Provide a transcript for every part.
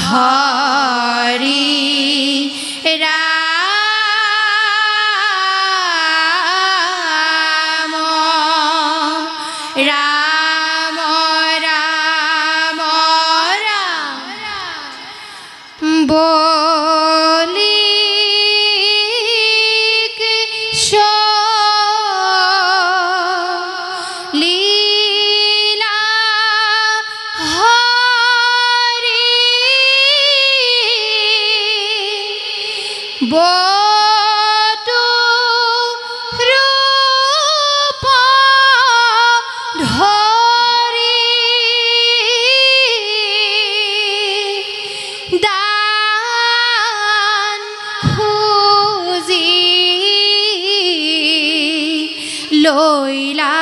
হরি রাম রাম রাম রাম বলি লীলা হরি বটু রূপ ধরি দান খুঁজি লইলা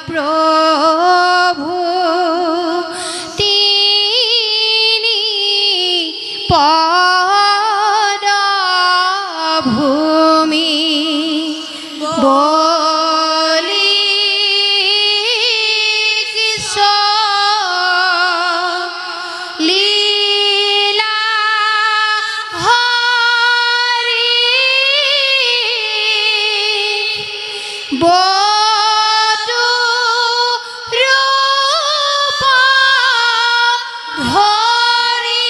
প্রভু তিনি পদভূমি বলি লীলা হরি বটু রূপ ধরি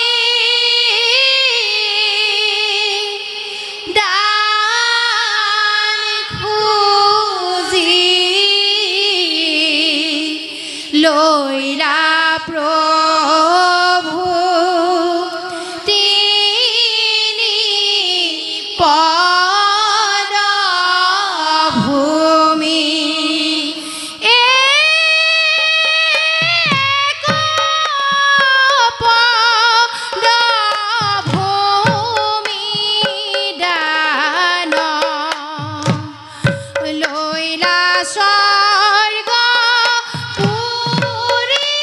দান খুঁজি লইলা প্রভু তিনি পদভূমি পদভূমি দান লইলা স্বর্গ পুরী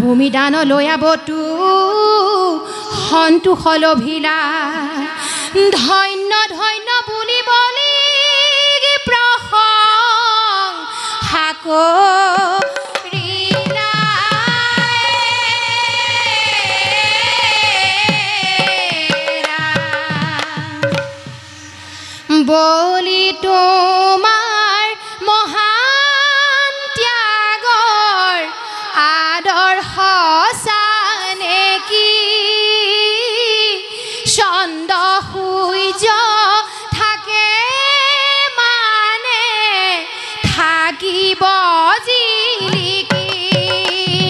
ভূমিদান লৈ আবতো সন্তোষ লভিলা ধন্য ধন্য বুলিবলি প্ৰশংসা কৰিলা বলি তোমাৰ মহান ত্যাগৰ আদৰ্শ চানে কি চন্দ সূৰ্য থাকে মানে থাকিব জিলিকি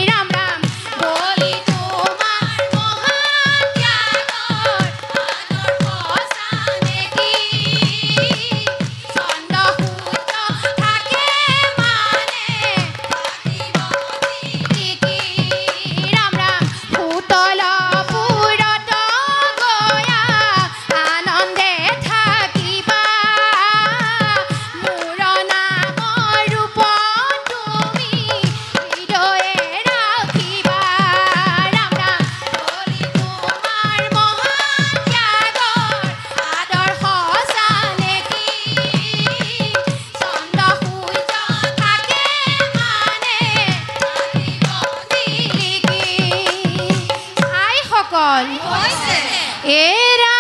ৰাম ৰাম বলি তোমাৰ মহান ত্যাগৰ আদৰ্শ চানে কি চন্দ সূৰ্য থাকে মানে থাকিব জিলিকি ৰাম ৰাম পুতল পুৰত গয়া আনন্দে থাকিবা মোৰ নামৰ ৰূপ তুমি হৃদয়ে ৰাখিবা ৰাম ৰাম বলি তোমাৰ মহান ত্যাগৰ আদৰ্শ চানে কি চন্দ সূৰ্য থাকে মানে থাকিব জিলিকি আইসকল এৰা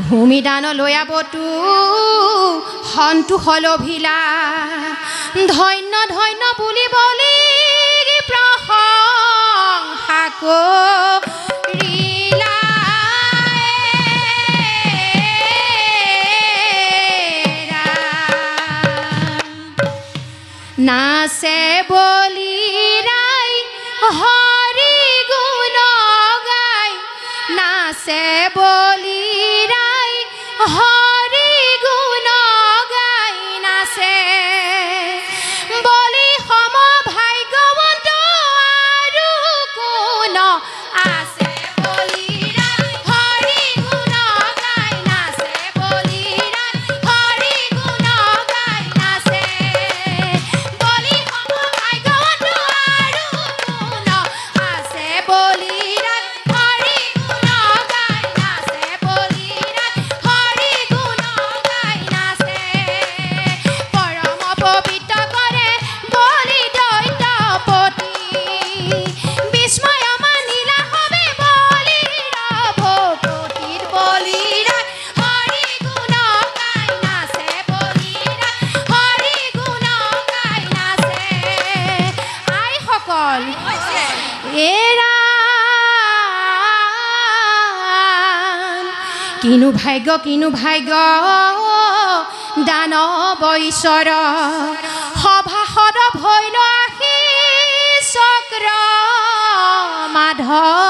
ভূমিদান লৈ আবতো সন্তোষ লভিলা ধন্য ধন্য বুলিবলি প্ৰশংসা কৰিলা নাচে বলি ৰাই হৰি গুণ গাই নাচে বলি ৰাই হৰি গুণ গাই নাচে বলি সম ভাগ্যৱন্ত আৰু কোন আছে বলি ৰাই হৰি গুণ গাই নাচে বলি ৰাই হৰি গুণ গাই নাচে বলি সম ভাগ্যৱন্ত আৰু কোন আছে বলি ৰাই হৰি গুণ গাই নাচে বলি ৰাই হৰি গুণ গাই নাচে পৰম পবিত্ৰ কৰে বলি দৈত্যপতি বিস্ময় মানিলা হবে বলিৰ ভকতিৰ বলি ৰাই হৰি গুণ গাই নাচে বলি ৰাই হৰি গুণ গাই নাচে আইসকল এৰা কিনো ভাগ্য দানৱ ঈশ্বৰ সভাসদ ভৈল আহি চক্ৰ মাধৱ